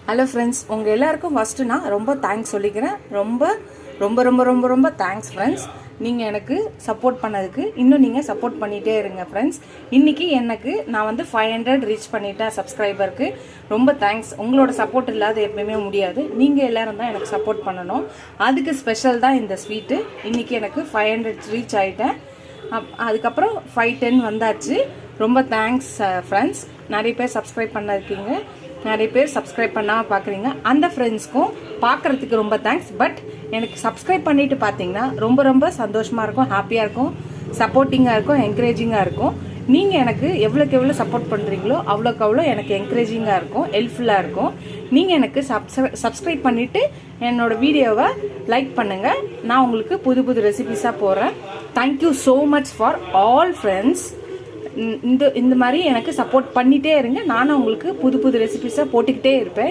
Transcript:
Hello friends, உங்கள் எல்லாருக்கும் first நான் ரொம்ப தேங்க்ஸ் சொல்லிக்கிறேன். ரொம்ப ரொம்ப ரொம்ப ரொம்ப ரொம்ப தேங்க்ஸ் ஃப்ரெண்ட்ஸ். நீங்கள் எனக்கு சப்போர்ட் பண்ணதுக்கு இன்னும் நீங்கள் சப்போர்ட் பண்ணிகிட்டே இருங்க ஃப்ரெண்ட்ஸ். இன்றைக்கி நான் வந்து 500 ரீச் பண்ணிட்டேன் சப்ஸ்கிரைபருக்கு. ரொம்ப தேங்க்ஸ். உங்களோட சப்போர்ட் இல்லாத எப்பயுமே முடியாது. நீங்கள் எல்லோரும் தான் எனக்கு சப்போர்ட் பண்ணணும். அதுக்கு ஸ்பெஷல் தான் இந்த ஸ்வீட்டு. இன்றைக்கி எனக்கு 500 ரீச் ஆகிட்டேன். அதுக்கப்புறம் 510 வந்தாச்சு. ரொம்ப தேங்க்ஸ் ஃப்ரெண்ட்ஸ். நிறைய பேர் சப்ஸ்கிரைப் பண்ணிருக்கீங்க, நிறைய பேர் சப்ஸ்கிரைப் பண்ணாமல் பார்க்குறீங்க. அந்த ஃப்ரெண்ட்ஸ்க்கும் பார்க்குறதுக்கு ரொம்ப தேங்க்ஸ். பட் எனக்கு சப்ஸ்கிரைப் பண்ணிவிட்டு பார்த்தீங்கன்னா ரொம்ப ரொம்ப சந்தோஷமாக இருக்கும், ஹாப்பியாக இருக்கும், சப்போர்ட்டிங்காக இருக்கும், என்கரேஜிங்காக இருக்கும். நீங்கள் எனக்கு எவ்வளோக்கு எவ்வளோ சப்போர்ட் பண்ணுறீங்களோ அவ்வளோக்கு அவ்வளோ எனக்கு என்கரேஜிங்காக இருக்கும், ஹெல்ப்ஃபுல்லாக இருக்கும். நீங்கள் எனக்கு சப்ஸ்கிரைப் பண்ணிவிட்டு என்னோடய வீடியோவை லைக் பண்ணுங்கள். நான் உங்களுக்கு புது புது ரெசிபிஸாக போடுறேன். Thank you so much for all friends. இந்த மாதிரி எனக்கு சப்போர்ட் பண்ணிகிட்டே இருங்க. நானும் உங்களுக்கு புது புது ரெசிபிஸாக போட்டுக்கிட்டே இருப்பேன்.